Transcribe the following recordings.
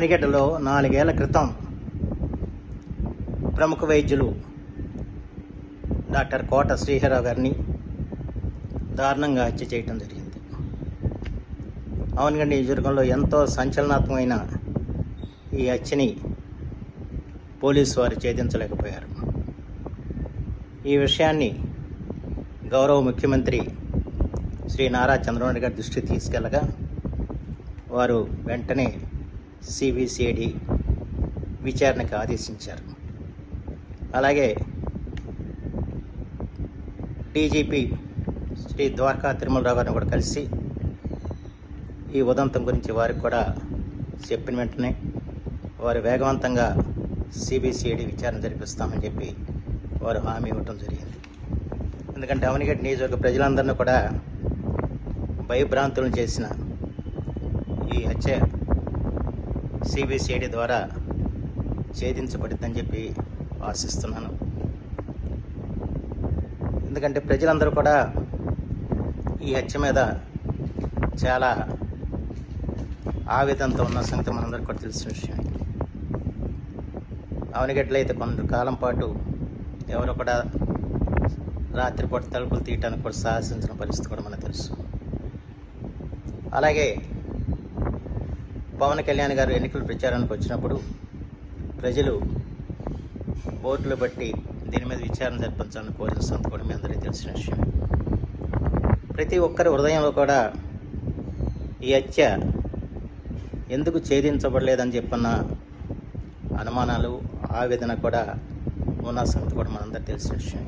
అవనిగడ్డలో 4 ఏళ్ల క్రితం ప్రముఖ వైద్యులు డాక్టర్ కోట శ్రీహర్రావు గారిని దారుణంగా హత్య చేయటం జరిగింది. అవనిగడ్డ నియోజకవర్గంలో ఎంతో సంచలనాత్మకమైన ఈ హత్యని పోలీసు వారు ఛేదించలేకపోయారు. ఈ విషయాన్ని గౌరవ ముఖ్యమంత్రి శ్రీ నారా చంద్రబాబు నాయుడు గారి దృష్టికి తీసుకెళ్లగా వారు వెంటనే సిబిసిఐడి విచారణకు ఆదేశించారు. అలాగే డీజీపీ శ్రీ ద్వారకా తిరుమలరావు గారిని కూడా కలిసి ఈ ఉదంతం గురించి వారికి కూడా చెప్పిన వెంటనే వారు వేగవంతంగా సిబిసిఐడి విచారణ జరిపిస్తామని చెప్పి వారు హామీ ఇవ్వటం జరిగింది. ఎందుకంటే అవనిగడ్డ నియోజకవర్గ ప్రజలందరినీ కూడా భయభ్రాంతులను చేసిన ఈ హత్య సిబిసిఐడి ద్వారా ఛేదించబడుతుందని చెప్పి ఆశిస్తున్నాను. ఎందుకంటే ప్రజలందరూ కూడా ఈ హత్య మీద చాలా ఆవేదనతో ఉన్న సంగతి మనందరికీ కూడా తెలిసిన విషయం. అవనిగడ్డలో అయితే కొంతకాలం పాటు ఎవరు కూడా రాత్రిపూట తలుపులు తీయటానికి కూడా సాహసించిన పరిస్థితి కూడా మనకు తెలుసు. అలాగే పవన్ కళ్యాణ్ గారు ఎన్నికల ప్రచారానికి వచ్చినప్పుడు ప్రజలు ఓట్లు బట్టి దీని మీద విచారణ జరిపించాలని కోరిన సంగతి కూడా మీ అందరికీ తెలిసిన విషయం. ప్రతి ఒక్కరి హృదయంలో కూడా ఈ హత్య ఎందుకు ఛేదించబడలేదని చెప్పన్న అనుమానాలు, ఆవేదన కూడా ఉన్న సంగతి కూడా మనందరికీ తెలిసిన విషయం.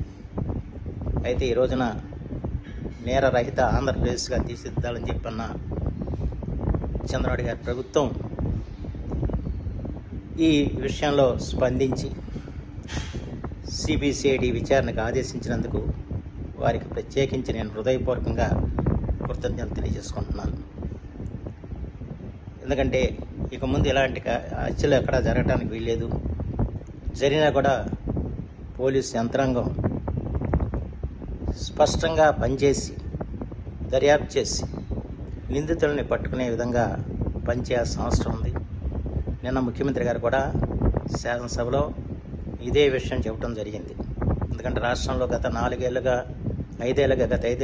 అయితే ఈ రోజున నేరరహిత ఆంధ్రప్రదేశ్గా తీర్చిదిద్దాలని చెప్పన్న చంద్రబాబు గారి ప్రభుత్వం ఈ విషయంలో స్పందించి సిబిసిఐడి విచారణకు ఆదేశించినందుకు వారికి ప్రత్యేకించి నేను హృదయపూర్వకంగా కృతజ్ఞతలు తెలియజేసుకుంటున్నాను. ఎందుకంటే ఇక ముందు ఇలాంటి హత్యలు ఎక్కడా జరగడానికి వీల్లేదు. జరిగినా కూడా పోలీసు యంత్రాంగం స్పష్టంగా పనిచేసి దర్యాప్తు చేసి నిందితులని పట్టుకునే విధంగా పనిచేయాల్సిన అవసరం ఉంది. నిన్న ముఖ్యమంత్రి గారు కూడా శాసనసభలో ఇదే విషయం చెప్పడం జరిగింది. ఎందుకంటే రాష్ట్రంలో గత 5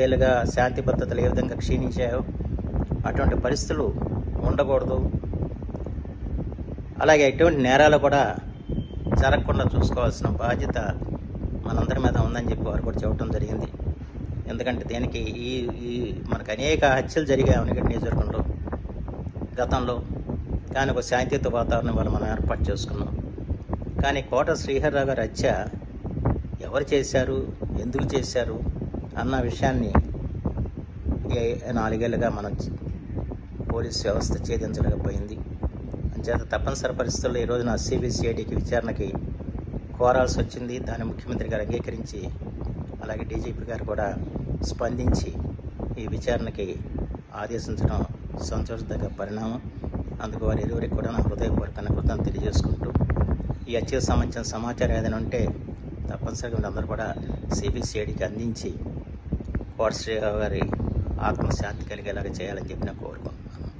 ఏళ్ళుగా శాంతి భద్రతలు ఏ విధంగా క్షీణించాయో అటువంటి పరిస్థితులు ఉండకూడదు. అలాగే ఎటువంటి నేరాలు కూడా జరగకుండా చూసుకోవాల్సిన బాధ్యత మనందరి మీద ఉందని చెప్పి వారు కూడా చెప్పడం జరిగింది. ఎందుకంటే దీనికి ఈ మనకు అనేక హత్యలు జరిగాయి అవనిగడ్డ నియోజకవర్గంలో గతంలో. కానీ ఒక శాంతియుత వాతావరణం వల్ల మనం ఏర్పాటు చేసుకున్నాం. కానీ కోట శ్రీహర్రావు గారి హత్య ఎవరు చేశారు, ఎందుకు చేశారు అన్న విషయాన్ని 4 ఏళ్ళుగా మనం పోలీస్ వ్యవస్థ ఛేదించలేకపోయింది. అంచేత తప్పనిసరి పరిస్థితుల్లో ఈ రోజున సిబిసిఐడికి విచారణకి కోరాల్సి వచ్చింది. దాన్ని ముఖ్యమంత్రి గారు అంగీకరించి అలాగే డీజీపీ గారు కూడా స్పందించి ఈ విచారణకి ఆదేశించడం సంతోషదగ్గ పరిణామం. అందుకు వారి ఇరువురికి కూడా నా హృదయపూర్వక కృతజ్ఞతలు తెలియజేసుకుంటూ ఈ హత్యకు సంబంధించిన సమాచారం ఏదైనా ఉంటే తప్పనిసరిగా మీరందరూ కూడా సిబిసిఐడికి అందించి కోట శ్రీహర్రావు గారి ఆత్మశాంతి కలిగేలాగా చేయాలని చెప్పి నేను కోరుకుంటున్నాను.